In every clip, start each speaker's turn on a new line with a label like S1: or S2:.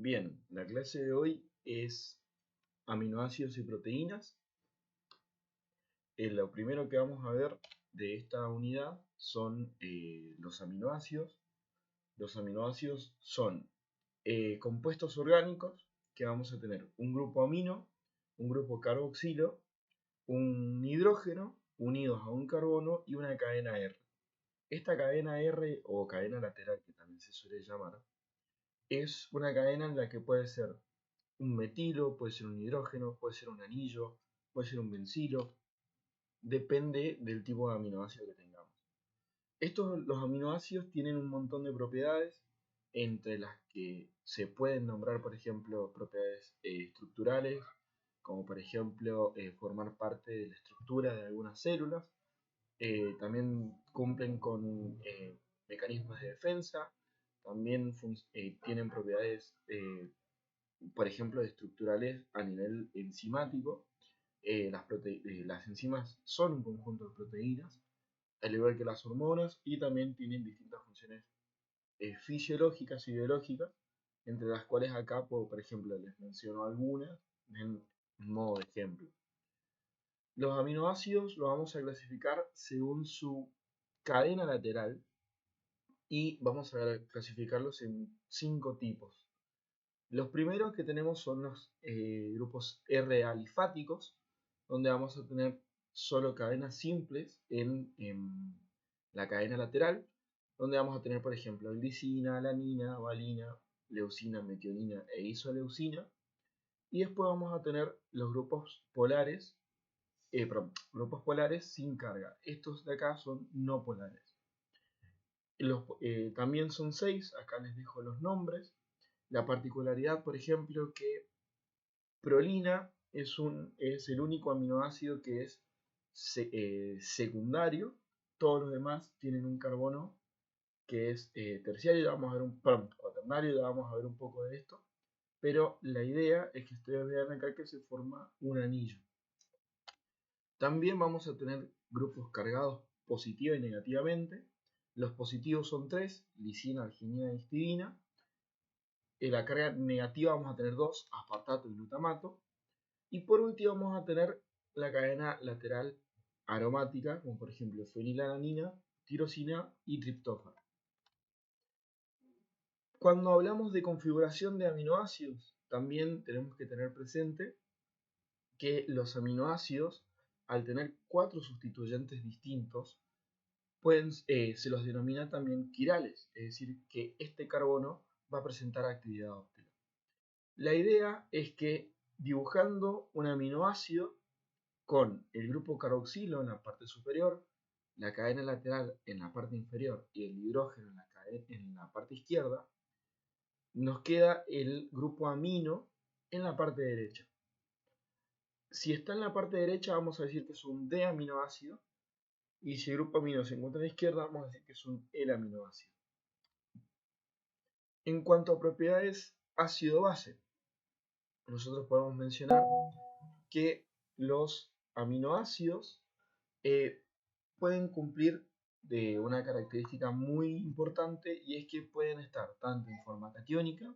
S1: Bien, la clase de hoy es aminoácidos y proteínas. Lo primero que vamos a ver de esta unidad son los aminoácidos. Los aminoácidos son compuestos orgánicos que vamos a tener un grupo amino, un grupo carboxilo, un hidrógeno unidos a un carbono y una cadena R. Esta cadena R o cadena lateral, que también se suele llamar, es una cadena en la que puede ser un metilo, puede ser un hidrógeno, puede ser un anillo, puede ser un bencilo, depende del tipo de aminoácido que tengamos. Los aminoácidos tienen un montón de propiedades, entre las que se pueden nombrar, por ejemplo, propiedades estructurales, como por ejemplo formar parte de la estructura de algunas células. También cumplen con mecanismos de defensa, también tienen propiedades por ejemplo, estructurales a nivel enzimático. Las enzimas son un conjunto de proteínas, al igual que las hormonas, y también tienen distintas funciones fisiológicas y biológicas, entre las cuales acá, por ejemplo, les menciono algunas en modo de ejemplo. Los aminoácidos los vamos a clasificar según su cadena lateral y vamos a clasificarlos en 5 tipos. Los primeros que tenemos son los grupos R alifáticos, donde vamos a tener solo cadenas simples en la cadena lateral, donde vamos a tener, por ejemplo, glicina, alanina, valina, leucina, metionina e isoleucina. Y después vamos a tener los grupos polares sin carga. Estos de acá son no polares. También son 6, acá les dejo los nombres. La particularidad, por ejemplo, que prolina es el único aminoácido que es secundario. Todos los demás tienen un carbono que es terciario. Ya vamos a ver cuaternario, ya vamos a ver un poco de esto. Pero la idea es que ustedes vean acá que se forma un anillo. También vamos a tener grupos cargados positiva y negativamente. Los positivos son 3, lisina, arginina y histidina. En la carga negativa vamos a tener 2, aspartato y glutamato. Y por último vamos a tener la cadena lateral aromática, como por ejemplo fenilalanina, tirosina y triptófano. Cuando hablamos de configuración de aminoácidos, también tenemos que tener presente que los aminoácidos, al tener 4 sustituyentes distintos, se los denomina también quirales, es decir, que este carbono va a presentar actividad óptica. La idea es que dibujando un aminoácido con el grupo carboxilo en la parte superior, la cadena lateral en la parte inferior y el hidrógeno en la parte izquierda, nos queda el grupo amino en la parte derecha. Si está en la parte derecha, vamos a decir que es un D-aminoácido, y si el grupo amino se encuentra a la izquierda, vamos a decir que es un L-aminoácido. En cuanto a propiedades ácido-base, nosotros podemos mencionar que los aminoácidos pueden cumplir de una característica muy importante, y es que pueden estar tanto en forma catiónica,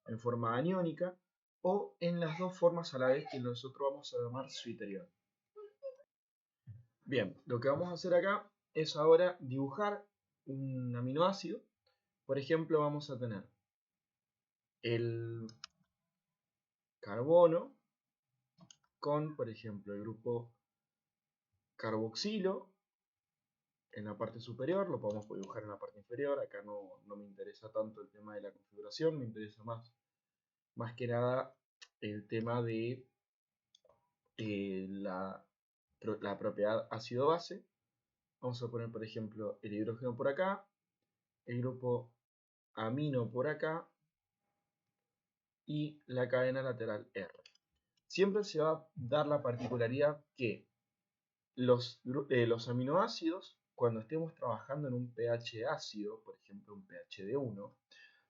S1: en forma aniónica, o en las dos formas a la vez, que nosotros vamos a llamar zwitterion. Bien, lo que vamos a hacer acá es ahora dibujar un aminoácido. Por ejemplo, vamos a tener el carbono con, por ejemplo, el grupo carboxilo en la parte superior. Lo podemos dibujar en la parte inferior. Acá no me interesa tanto el tema de la configuración, me interesa más que nada el tema de la propiedad ácido-base. Vamos a poner, por ejemplo, el hidrógeno por acá, el grupo amino por acá y la cadena lateral R. Siempre se va a dar la particularidad que los aminoácidos, cuando estemos trabajando en un pH ácido, por ejemplo un pH de 1,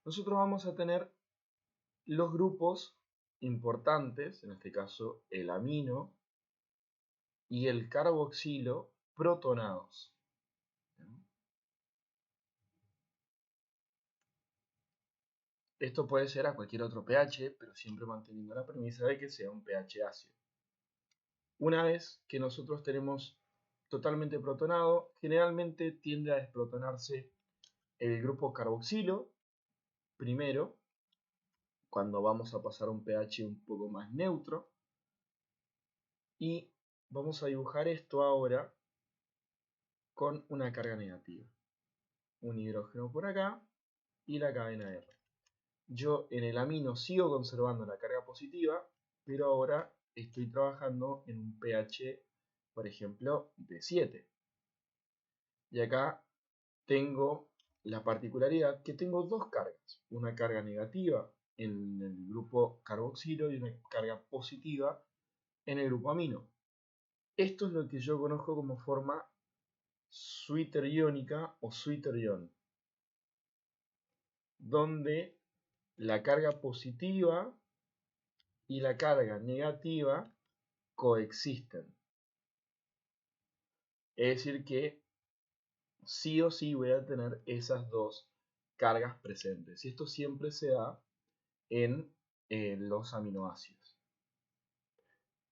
S1: nosotros vamos a tener los grupos importantes, en este caso el amino y el carboxilo, protonados. Esto puede ser a cualquier otro pH, pero siempre manteniendo la premisa de que sea un pH ácido. Una vez que nosotros tenemos totalmente protonado, generalmente tiende a desprotonarse el grupo carboxilo primero, cuando vamos a pasar a un pH un poco más neutro. Y vamos a dibujar esto ahora con una carga negativa. Un hidrógeno por acá y la cadena R. Yo en el amino sigo conservando la carga positiva, pero ahora estoy trabajando en un pH, por ejemplo, de 7. Y acá tengo la particularidad que tengo dos cargas. Una carga negativa en el grupo carboxilo y una carga positiva en el grupo amino. Esto es lo que yo conozco como forma Switteriónica o Switterión, donde la carga positiva y la carga negativa coexisten. Es decir que sí o sí voy a tener esas dos cargas presentes. Y esto siempre se da en los aminoácidos.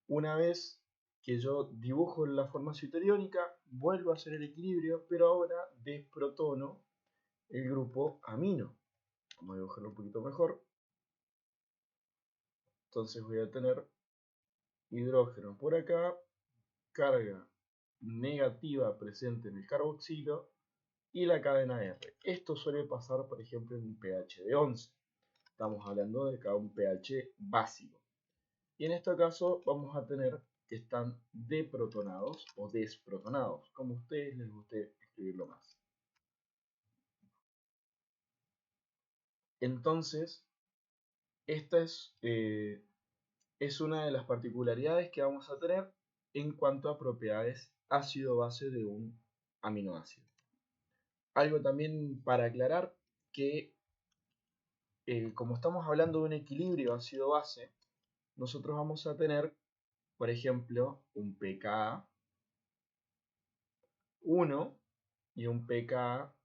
S1: Una vez que yo dibujo la forma switteriónica, vuelvo a hacer el equilibrio, pero ahora desprotono el grupo amino. Vamos a dibujarlo un poquito mejor. Entonces voy a tener hidrógeno por acá, carga negativa presente en el carboxilo y la cadena R. Esto suele pasar, por ejemplo, en un pH de 11. Estamos hablando de cada un pH básico. Y en este caso vamos a tener que están deprotonados o desprotonados, como a ustedes les guste escribirlo más. Entonces, esta es una de las particularidades que vamos a tener en cuanto a propiedades ácido-base de un aminoácido. Algo también para aclarar que como estamos hablando de un equilibrio ácido-base, nosotros vamos a tener, por ejemplo, un pKa 1 y un pKa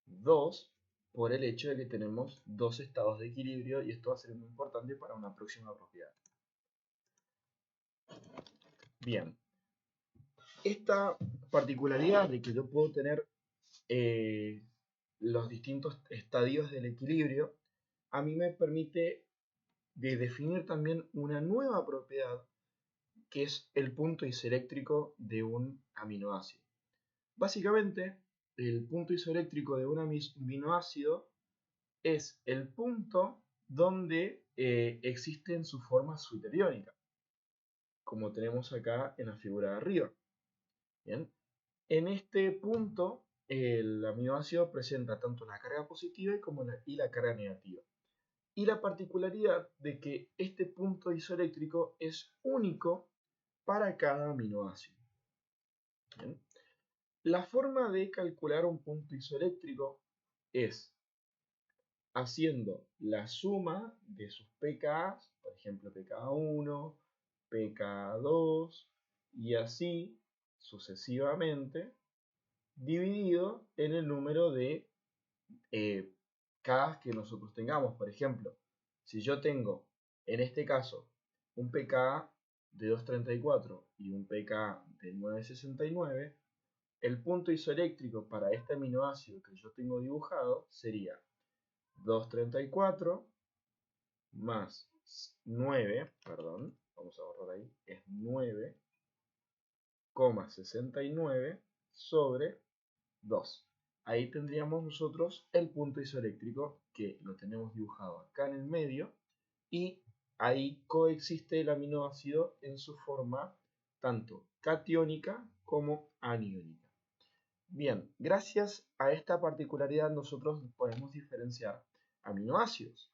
S1: 2 por el hecho de que tenemos dos estados de equilibrio y esto va a ser muy importante para una próxima propiedad. Bien, esta particularidad de que yo puedo tener los distintos estadios del equilibrio, a mí me permite definir también una nueva propiedad que es el punto isoeléctrico de un aminoácido. Básicamente, el punto isoeléctrico de un aminoácido es el punto donde existe en su forma switteriónica, como tenemos acá en la figura de arriba. Bien. En este punto, el aminoácido presenta tanto la carga positiva y la carga negativa. Y la particularidad de que este punto isoeléctrico es único para cada aminoácido. Bien. La forma de calcular un punto isoeléctrico es haciendo la suma de sus pKs, por ejemplo pKa1, pKa2 y así sucesivamente, dividido en el número de Ks que nosotros tengamos. Por ejemplo, si yo tengo en este caso un pKa de 234 y un pKa de 969, el punto isoeléctrico para este aminoácido que yo tengo dibujado sería 234 más 9, perdón, vamos a borrar ahí, es 9,69 sobre 2. Ahí tendríamos nosotros el punto isoeléctrico que lo tenemos dibujado acá en el medio y ahí coexiste el aminoácido en su forma tanto catiónica como aniónica. Bien, gracias a esta particularidad nosotros podemos diferenciar aminoácidos.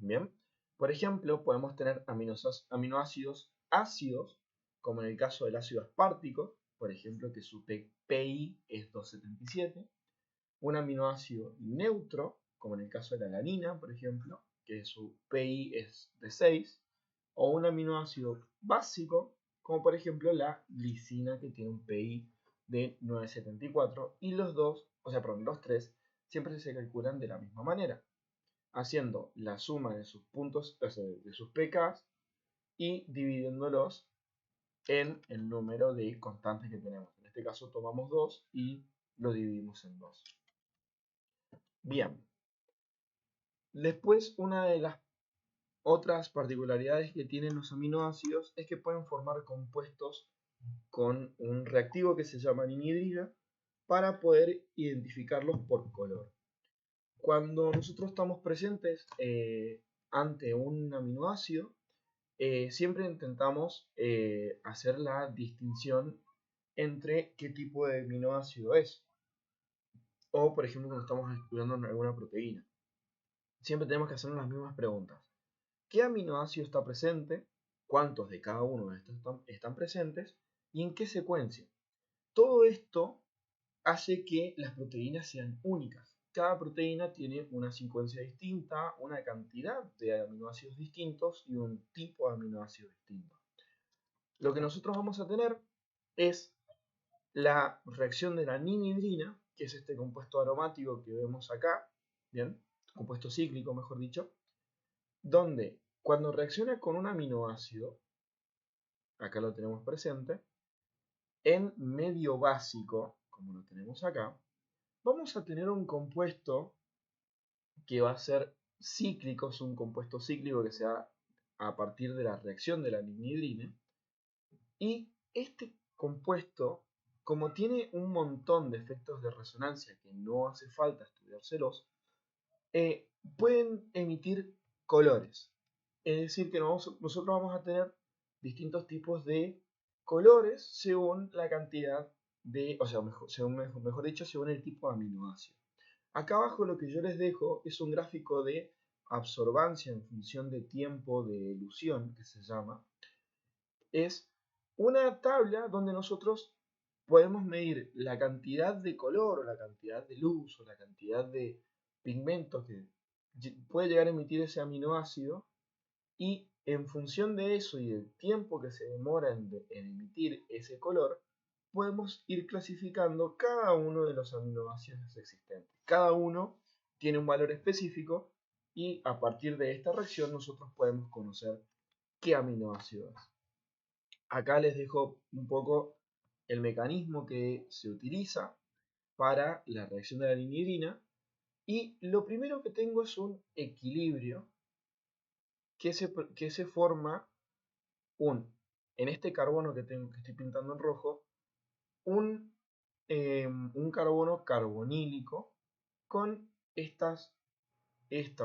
S1: Bien, por ejemplo, podemos tener aminoácidos ácidos, como en el caso del ácido aspartico, por ejemplo, que su PI es 277. Un aminoácido neutro, como en el caso de la alanina, por ejemplo, que su PI es de 6. O un aminoácido básico, como por ejemplo la glicina, que tiene un PI de 974. Y los tres siempre se calculan de la misma manera, haciendo la suma de sus puntos, o sea, de sus pKs y dividiéndolos en el número de constantes que tenemos. En este caso tomamos 2 y lo dividimos en 2. Bien. Después, una de las otras particularidades que tienen los aminoácidos es que pueden formar compuestos con un reactivo que se llama anhidrina para poder identificarlos por color. Cuando nosotros estamos presentes ante un aminoácido, siempre intentamos hacer la distinción entre qué tipo de aminoácido es. O, por ejemplo, cuando estamos estudiando alguna proteína. Siempre tenemos que hacernos las mismas preguntas. ¿Qué aminoácido está presente? ¿Cuántos de cada uno de estos están presentes? ¿Y en qué secuencia? Todo esto hace que las proteínas sean únicas. Cada proteína tiene una secuencia distinta, una cantidad de aminoácidos distintos y un tipo de aminoácido distinto. Lo que nosotros vamos a tener es la reacción de la ninhidrina, que es este compuesto aromático que vemos acá, ¿bien? Compuesto cíclico, mejor dicho, donde cuando reacciona con un aminoácido, acá lo tenemos presente, en medio básico, como lo tenemos acá, vamos a tener un compuesto que va a ser cíclico, es un compuesto cíclico que se da a partir de la reacción de la ninhidrina, y este compuesto, como tiene un montón de efectos de resonancia que no hace falta estudiárselos, pueden emitir colores. Es decir, que nosotros vamos a tener distintos tipos de colores según la cantidad de, o sea, mejor dicho, según el tipo de aminoácido. Acá abajo lo que yo les dejo es un gráfico de absorbancia en función de tiempo de elusión, que se llama. Es una tabla donde nosotros podemos medir la cantidad de color o la cantidad de luz o la cantidad de pigmento que puede llegar a emitir ese aminoácido, y en función de eso y del tiempo que se demora en emitir ese color, podemos ir clasificando cada uno de los aminoácidos existentes. Cada uno tiene un valor específico y a partir de esta reacción nosotros podemos conocer qué aminoácido es. Acá les dejo un poco el mecanismo que se utiliza para la reacción de la ninhidrina, y lo primero que tengo es un equilibrio que se forma en este carbono que estoy pintando en rojo, un carbono carbonílico con esta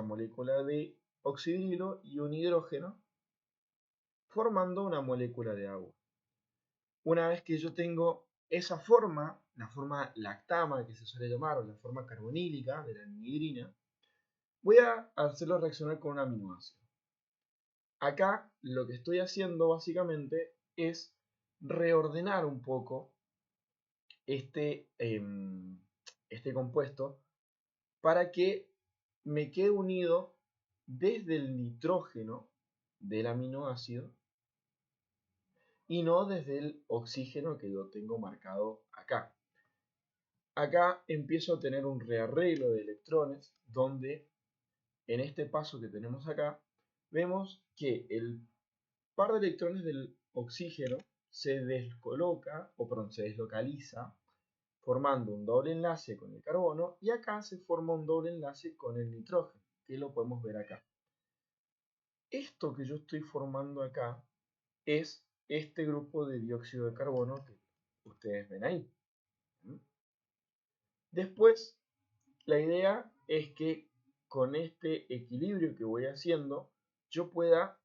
S1: molécula de oxidrilo y un hidrógeno formando una molécula de agua. Una vez que yo tengo esa forma, la forma lactama que se suele llamar, o la forma carbonílica de la anhidrina, voy a hacerlo reaccionar con un aminoácido. Acá lo que estoy haciendo básicamente es reordenar un poco este compuesto para que me quede unido desde el nitrógeno del aminoácido y no desde el oxígeno que yo tengo marcado acá. Acá empiezo a tener un rearreglo de electrones donde en este paso que tenemos acá vemos que el par de electrones del oxígeno se descoloca, o perdón, se deslocaliza, formando un doble enlace con el carbono, y acá se forma un doble enlace con el nitrógeno, que lo podemos ver acá. Esto que yo estoy formando acá es este grupo de dióxido de carbono que ustedes ven ahí. Después, la idea es que con este equilibrio que voy haciendo, yo pueda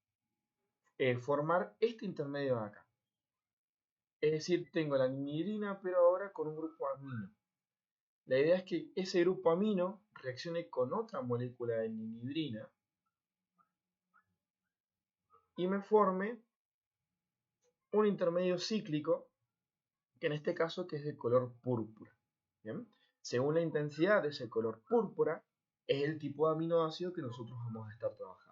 S1: formar este intermedio de acá. Es decir, tengo la ninhidrina, pero ahora con un grupo amino. La idea es que ese grupo amino reaccione con otra molécula de ninhidrina y me forme un intermedio cíclico, que en este caso que es de color púrpura. ¿Bien? Según la intensidad de ese color púrpura, es el tipo de aminoácido que nosotros vamos a estar trabajando.